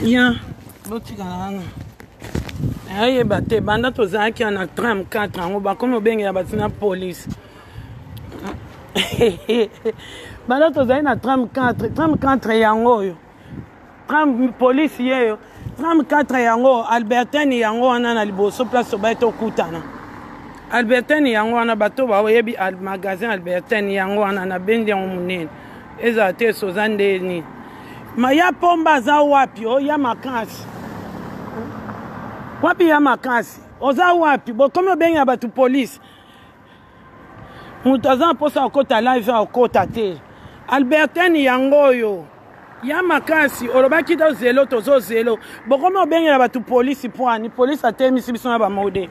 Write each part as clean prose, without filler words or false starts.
Ya, botika nana. Aye bate banda tozaki na tram 4 ans ba comme obengela batina police. Banda tozaki na tram 4 yango yo. Tram police yeyo. Tram 4 yango Albertine yango wana na liboso place ba to kutana. Albertine yango wana bato ba yebi al magasin Albertine yango wana na bendi ya munene. Eza te sozande ni. Maya pomba za wapi o ya makasi. Wapi ya makasi. Oza wapi bo komo benga batu police. Mutaza posa okota live okota te. Albertine yango yo. Ya makasi olobaki do zelo tozo zelo. Bo komo benga batu police poani police atemisi biso na ba mode.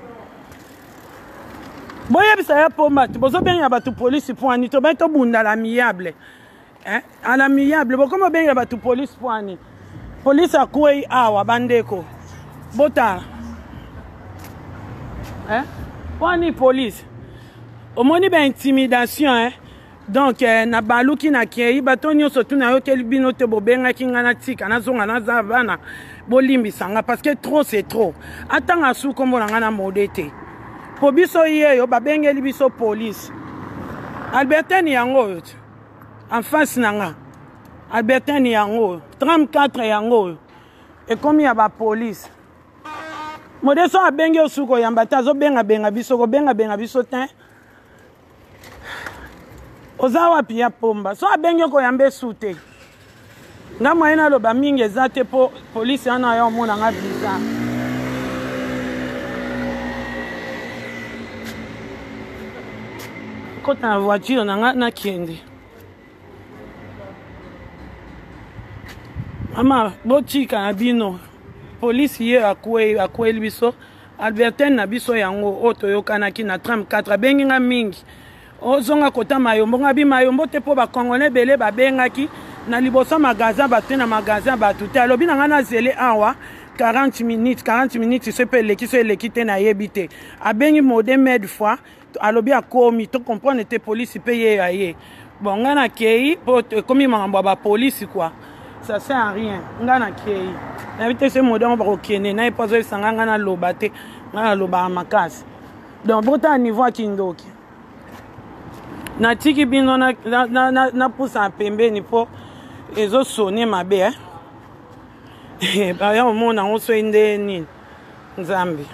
Boye bisa ya pomba bozo benga batu police poani to ba to bunda la miable. À l'amiable, comment bien y a tout police poani. Police a quoi awa bandeko. Bota. Poani police. Au moins ben intimidation Donc na balu ki na kei batonyo surtout na yo kelbino te bobenga kingana tika na zonga na zavana bolimbi sanga parce que trop c'est trop. Atanga su kombo na ngana modete. Po biso ye yo babengeli biso police. Albertine yango yo. En face nanga Albertine yango 34 yango et comme ya ba police modeso abenge osuko yambata zo benga biso ko benga biso tin ozawa pia pomba so abenge ko yambe sute ngamo ina lo ba mingi ezate po police ana yo mona nga visa kota voiture nanga na kende. Mama, bochika na bino. Police ye akwe biso. Albertine na biso yango oto yokanaki na tram 4 benginga mingi. Ozonga kota mayombo ngabi mayombo te po ba congolais belé ba bengaki na liboso magasin batte na magasin batute. Alobi na ngana zele awa 40 minutes se pe leki te na yebite. Abengi mode med fois alobi akomi to comprendre te police paye aye. Bon ngana kei po komi mangamba ba police quoi. Ça sert à rien. Ngana kei. N'habite ce modèle on va okene na pas zo sanganga na lobate na loba makasi. Donc bota niveau kindoki. Na tiki bino na pousa pembeni po ezo sonner mabe Ba ya mona on so inde ni Nzambi.